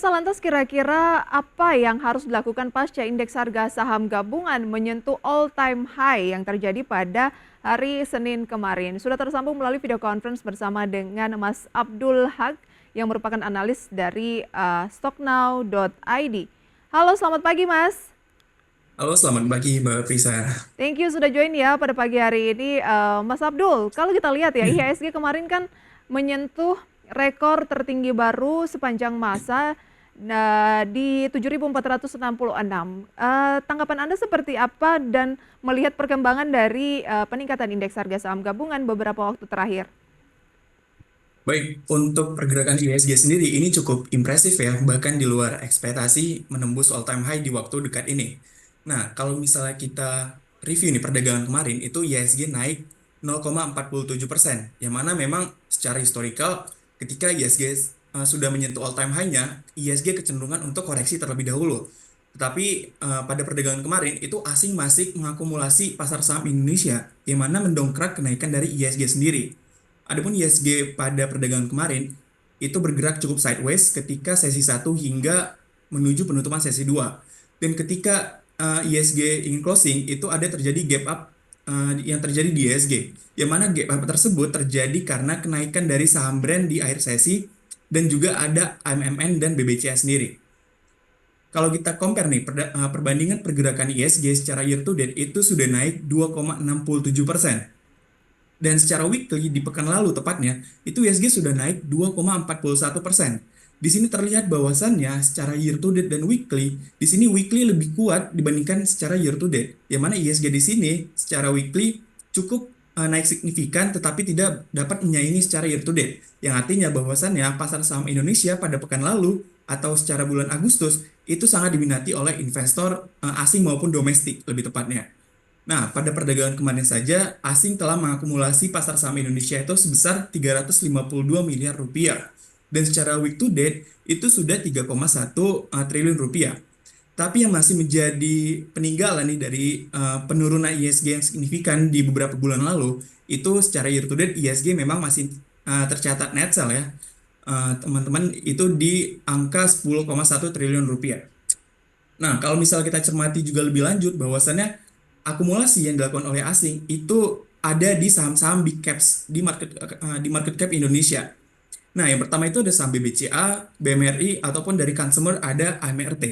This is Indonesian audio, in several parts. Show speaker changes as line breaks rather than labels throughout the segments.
Pemirsa, lantas kira-kira apa yang harus dilakukan pasca indeks harga saham gabungan menyentuh all-time high yang terjadi pada hari Senin kemarin? Sudah tersambung melalui video conference bersama dengan Mas Abdul Haq yang merupakan analis dari stocknow.id. Halo, selamat pagi Mas.
Halo, selamat pagi Mbak Prisa.
Thank you sudah join ya pada pagi hari ini, Mas Abdul. Kalau kita lihat ya,
Ya,
IHSG kemarin kan menyentuh rekor tertinggi baru sepanjang masa di 7.466. Tanggapan Anda seperti apa dan melihat perkembangan dari peningkatan indeks harga saham gabungan beberapa waktu terakhir?
baik. Untuk pergerakan IHSG sendiri ini cukup impresif ya, bahkan di luar ekspektasi menembus all time high di waktu dekat ini. Nah, kalau misalnya kita review nih perdagangan kemarin, itu IHSG naik 0,47%, yang mana memang secara historikal ketika IHSG sudah menyentuh all time high-nya, IHSG kecenderungan untuk koreksi terlebih dahulu. Tetapi pada perdagangan kemarin itu asing masih mengakumulasi pasar saham Indonesia, yang mana mendongkrak kenaikan dari IHSG sendiri. Adapun ISG pada perdagangan kemarin itu bergerak cukup sideways ketika sesi satu hingga menuju penutupan sesi 2. Dan ketika ISG ingin closing itu ada terjadi gap up yang terjadi di ISG. Yang mana gap up tersebut terjadi karena kenaikan dari saham brand di akhir sesi dan juga ada AMMN dan BBCA sendiri. Kalau kita compare nih perbandingan pergerakan ISG secara year to date itu sudah naik 2,67%. Dan secara weekly di pekan lalu tepatnya, itu ISG sudah naik 2,41%. Di sini terlihat bahwasannya secara year to date dan weekly, di sini weekly lebih kuat dibandingkan secara year to date. Yang mana ISG di sini secara weekly cukup naik signifikan tetapi tidak dapat menyaingi secara year to date. Yang artinya bahwasannya pasar saham Indonesia pada pekan lalu atau secara bulan Agustus itu sangat diminati oleh investor asing maupun domestik lebih tepatnya. Nah, pada perdagangan kemarin saja, asing telah mengakumulasi pasar saham Indonesia itu sebesar 352 miliar rupiah. Dan secara week to date, itu sudah 3,1 triliun rupiah. Tapi yang masih menjadi peninggalan nih dari penurunan ISG yang signifikan di beberapa bulan lalu, itu secara year to date ISG memang masih tercatat net sell ya. Teman-teman, itu di angka 10,1 triliun rupiah. Nah, kalau misalnya kita cermati juga lebih lanjut bahwasannya akumulasi yang dilakukan oleh asing itu ada di saham-saham big caps di market cap Indonesia. Nah, yang pertama itu ada saham BBCA, BMRI ataupun dari consumer ada AMRT.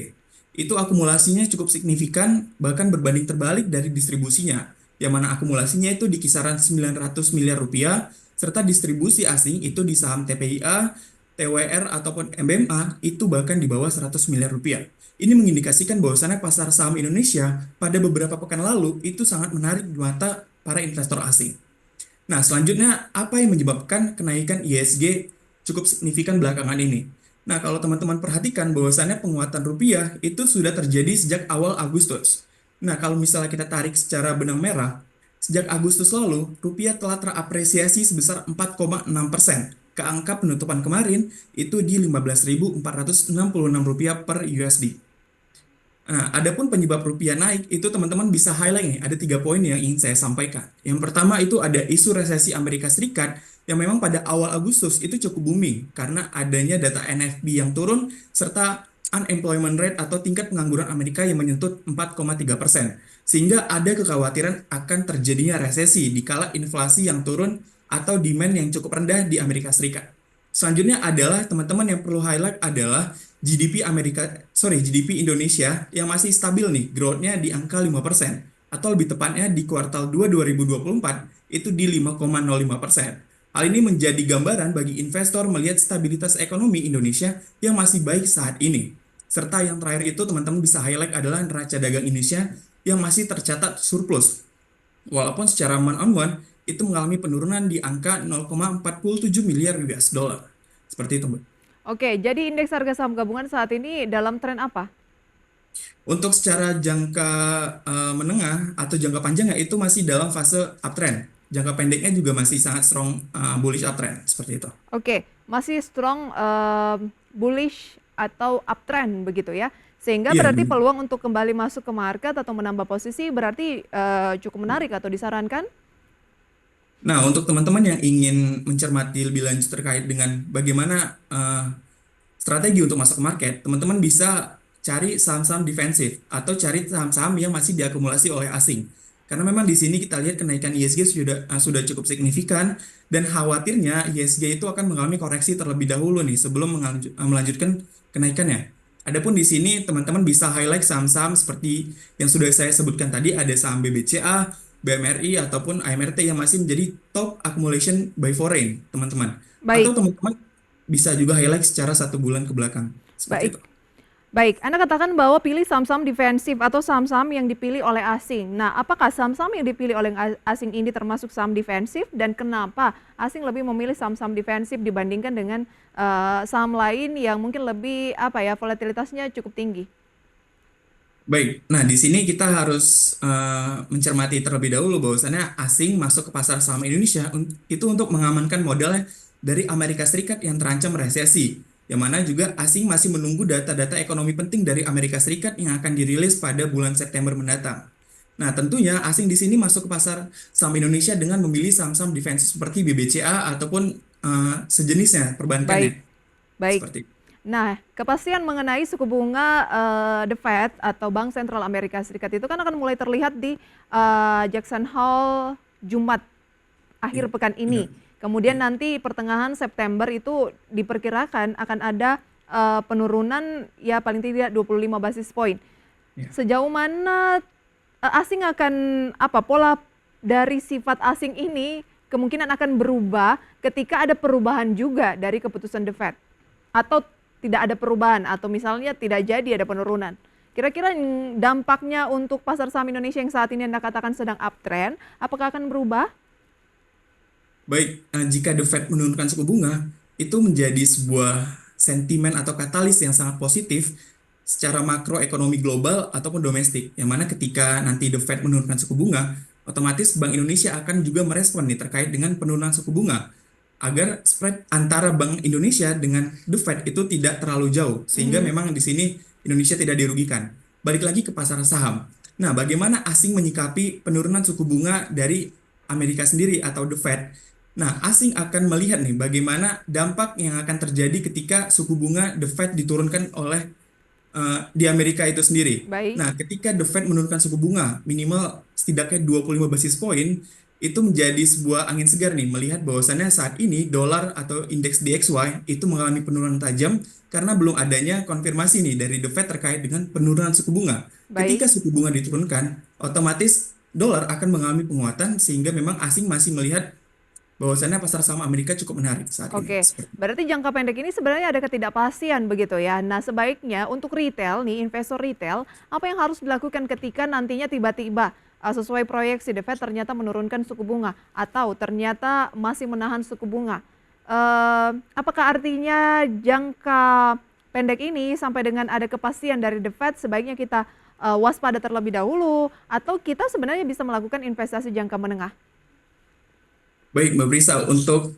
Itu akumulasinya cukup signifikan bahkan berbanding terbalik dari distribusinya. Yang mana akumulasinya itu di kisaran 900 miliar rupiah serta distribusi asing itu di saham TPIA, TWR ataupun MBMA itu bahkan di bawah 100 miliar rupiah. Ini mengindikasikan bahwasannya pasar saham Indonesia pada beberapa pekan lalu itu sangat menarik di mata para investor asing. Nah, selanjutnya apa yang menyebabkan kenaikan ISG cukup signifikan belakangan ini? Nah, kalau teman-teman perhatikan bahwasannya penguatan rupiah itu sudah terjadi sejak awal Agustus. Nah, kalau misalnya kita tarik secara benang merah, sejak Agustus lalu, rupiah telah terapresiasi sebesar 4,6% ke angka penutupan kemarin itu di 15.466 rupiah per USD. Nah, adapun penyebab rupiah naik itu teman-teman bisa highlight nih, ada 3 poin yang ingin saya sampaikan. Yang pertama itu ada isu resesi Amerika Serikat yang memang pada awal Agustus itu cukup booming karena adanya data NFP yang turun serta unemployment rate atau tingkat pengangguran Amerika yang menyentuh 4,3%. Sehingga ada kekhawatiran akan terjadinya resesi di kala inflasi yang turun atau demand yang cukup rendah di Amerika Serikat. Selanjutnya adalah teman-teman yang perlu highlight adalah GDP Indonesia yang masih stabil nih, growth-nya di angka 5%, atau lebih tepatnya di kuartal 2 2024 itu di 5,05%. Hal ini menjadi gambaran bagi investor melihat stabilitas ekonomi Indonesia yang masih baik saat ini. Serta yang terakhir itu teman-teman bisa highlight adalah neraca dagang Indonesia yang masih tercatat surplus. Walaupun secara month on month itu mengalami penurunan di angka 0,47 miliar US dollar. Seperti itu, Mbak.
Oke, jadi indeks harga saham gabungan saat ini dalam tren apa?
Untuk secara jangka menengah atau jangka panjangnya itu masih dalam fase uptrend. Jangka pendeknya juga masih sangat strong bullish uptrend seperti itu.
Oke, masih strong bullish atau uptrend begitu ya. Sehingga
Iya.
berarti peluang untuk kembali masuk ke market atau menambah posisi berarti cukup menarik atau disarankan?
Nah, untuk teman-teman yang ingin mencermati lebih lanjut terkait dengan bagaimana strategi untuk masuk ke market, teman-teman bisa cari saham-saham defensif atau cari saham-saham yang masih diakumulasi oleh asing. Karena memang di sini kita lihat kenaikan ISG sudah cukup signifikan dan khawatirnya ISG itu akan mengalami koreksi terlebih dahulu nih sebelum melanjutkan kenaikannya. Adapun di sini teman-teman bisa highlight saham-saham seperti yang sudah saya sebutkan tadi, ada saham BBCA, BMRI ataupun AMRT yang masih menjadi top accumulation by foreign, teman-teman. Atau
Baik,
teman-teman bisa juga highlight secara 1 bulan ke belakang. Seperti
baik.
itu.
Baik, Anda katakan bahwa pilih saham-saham defensif atau saham-saham yang dipilih oleh asing. Nah, apakah saham-saham yang dipilih oleh asing ini termasuk saham defensif dan kenapa asing lebih memilih saham-saham defensif dibandingkan dengan saham lain yang mungkin lebih apa ya volatilitasnya cukup tinggi?
Baik, nah di sini kita harus mencermati terlebih dahulu bahwasannya asing masuk ke pasar saham Indonesia itu untuk mengamankan modalnya dari Amerika Serikat yang terancam resesi. Yang mana juga asing masih menunggu data-data ekonomi penting dari Amerika Serikat yang akan dirilis pada bulan September mendatang. Nah, tentunya asing di sini masuk ke pasar saham Indonesia dengan memilih saham-saham defensif seperti BBCA ataupun sejenisnya
Baik,
perbankannya.
baik.
Seperti itu.
Nah, kepastian mengenai suku bunga The Fed atau Bank Sentral Amerika Serikat itu kan akan mulai terlihat di Jackson Hole Jumat
Ya,
akhir pekan
benar.
ini. Kemudian
Ya,
nanti pertengahan September itu diperkirakan akan ada penurunan ya paling tidak 25 basis point.
ya.
Sejauh mana asing akan apa pola dari sifat asing ini kemungkinan akan berubah ketika ada perubahan juga dari keputusan The Fed atau tidak ada perubahan atau misalnya tidak jadi ada penurunan. Kira-kira dampaknya untuk pasar saham Indonesia yang saat ini Anda katakan sedang uptrend, apakah akan berubah?
Baik, jika The Fed menurunkan suku bunga, itu menjadi sebuah sentimen atau katalis yang sangat positif secara makroekonomi global ataupun domestik. Yang mana ketika nanti The Fed menurunkan suku bunga, otomatis Bank Indonesia akan juga merespon nih terkait dengan penurunan suku bunga agar spread antara Bank Indonesia dengan The Fed itu tidak terlalu jauh sehingga
Mhm.
memang di sini Indonesia tidak dirugikan. Balik lagi ke pasar saham. Nah, bagaimana asing menyikapi penurunan suku bunga dari Amerika sendiri atau The Fed? Nah, asing akan melihat nih bagaimana dampak yang akan terjadi ketika suku bunga The Fed diturunkan oleh di Amerika itu sendiri.
Baik.
Nah, ketika The Fed menurunkan suku bunga minimal setidaknya 25 basis point, itu menjadi sebuah angin segar nih melihat bahwasannya saat ini dolar atau indeks DXY itu mengalami penurunan tajam karena belum adanya konfirmasi nih dari The Fed terkait dengan penurunan suku bunga.
Baik.
Ketika suku bunga diturunkan, otomatis dolar akan mengalami penguatan sehingga memang asing masih melihat bahwasannya pasar saham Amerika cukup menarik saat ini.
Oke, berarti jangka pendek ini sebenarnya ada ketidakpastian begitu ya. Nah, sebaiknya untuk retail nih, investor retail, apa yang harus dilakukan ketika nantinya tiba-tiba sesuai proyeksi The Fed ternyata menurunkan suku bunga atau ternyata masih menahan suku bunga? Apakah artinya jangka pendek ini sampai dengan ada kepastian dari The Fed sebaiknya kita waspada terlebih dahulu atau kita sebenarnya bisa melakukan investasi jangka menengah?
Baik, Mbak Brisa, untuk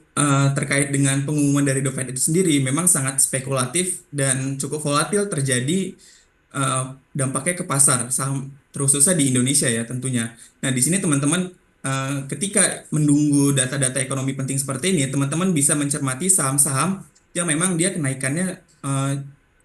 terkait dengan pengumuman dari The Fed itu sendiri memang sangat spekulatif dan cukup volatil terjadi dampaknya ke pasar saham, terkhususnya di Indonesia ya tentunya. Nah, di sini teman-teman ketika menunggu data-data ekonomi penting seperti ini, teman-teman bisa mencermati saham-saham yang memang dia kenaikannya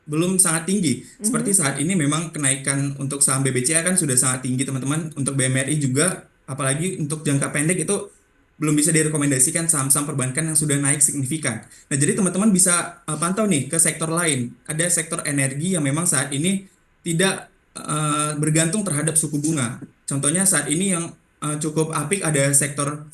belum sangat tinggi. Seperti
Mhm.
saat ini memang kenaikan untuk saham BBCA kan sudah sangat tinggi, teman-teman. Untuk BMRI juga, apalagi untuk jangka pendek itu belum bisa direkomendasikan saham-saham perbankan yang sudah naik signifikan. Nah, jadi teman-teman bisa pantau nih ke sektor lain. Ada sektor energi yang memang saat ini tidak bergantung terhadap suku bunga. Contohnya saat ini yang cukup apik ada sektor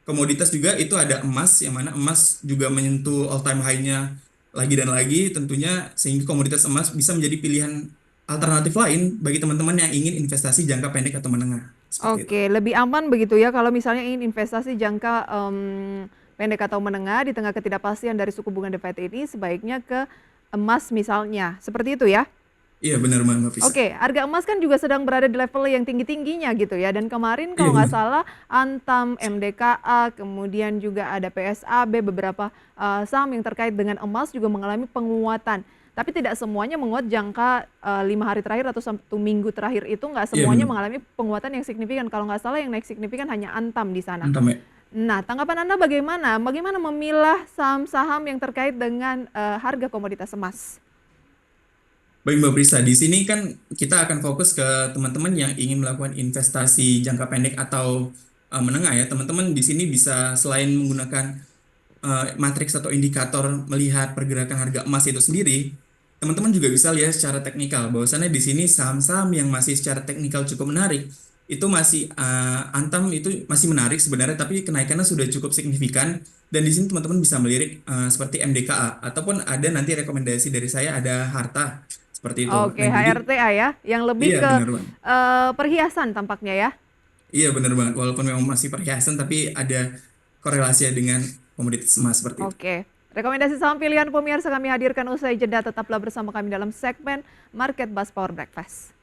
komoditas juga itu ada emas, yang mana emas juga menyentuh all time high-nya lagi dan lagi tentunya sehingga komoditas emas bisa menjadi pilihan alternatif lain bagi teman-teman yang ingin investasi jangka pendek atau menengah. Seperti itu.
Oke, lebih aman begitu ya kalau misalnya ingin investasi jangka pendek atau menengah di tengah ketidakpastian dari suku bunga The Fed ini sebaiknya ke emas misalnya. Seperti itu ya?
Iya benar Mbak Fisa.
Oke, harga emas kan juga sedang berada di level yang tinggi-tingginya gitu ya. Dan kemarin
Iya
kalau nggak
benar.
salah Antam, MDKA, kemudian juga ada PSAB, beberapa saham yang terkait dengan emas juga mengalami penguatan. Tapi tidak semuanya menguat jangka 5 hari terakhir atau 1 minggu terakhir itu nggak
Iya
semuanya
benar.
mengalami penguatan yang signifikan. Kalau nggak salah yang naik signifikan hanya Antam di sana.
Mantap ya.
Nah, tanggapan Anda bagaimana? Bagaimana memilah saham-saham yang terkait dengan harga komoditas emas?
Baik Mbak Prisa, di sini kan kita akan fokus ke teman-teman yang ingin melakukan investasi jangka pendek atau menengah ya. Teman-teman di sini bisa selain menggunakan matriks atau indikator melihat pergerakan harga emas itu sendiri, teman-teman juga bisa lihat secara teknikal bahwasannya di sini saham-saham yang masih secara teknikal cukup menarik itu masih Antam itu masih menarik sebenarnya, tapi kenaikannya sudah cukup signifikan. Dan di sini teman-teman bisa melirik seperti MDKA ataupun ada nanti rekomendasi dari saya ada Harta seperti itu.
Oke,
Nah jadi
HRTA ya, yang lebih
iya
ke
benar banget.
perhiasan tampaknya ya.
Iya benar banget. Walaupun memang masih perhiasan tapi ada korelasinya dengan komoditas emas seperti itu.
Oke, rekomendasi saham pilihan pemirsa kami hadirkan usai jeda. Tetaplah bersama kami dalam segmen Market Buzz Power Breakfast.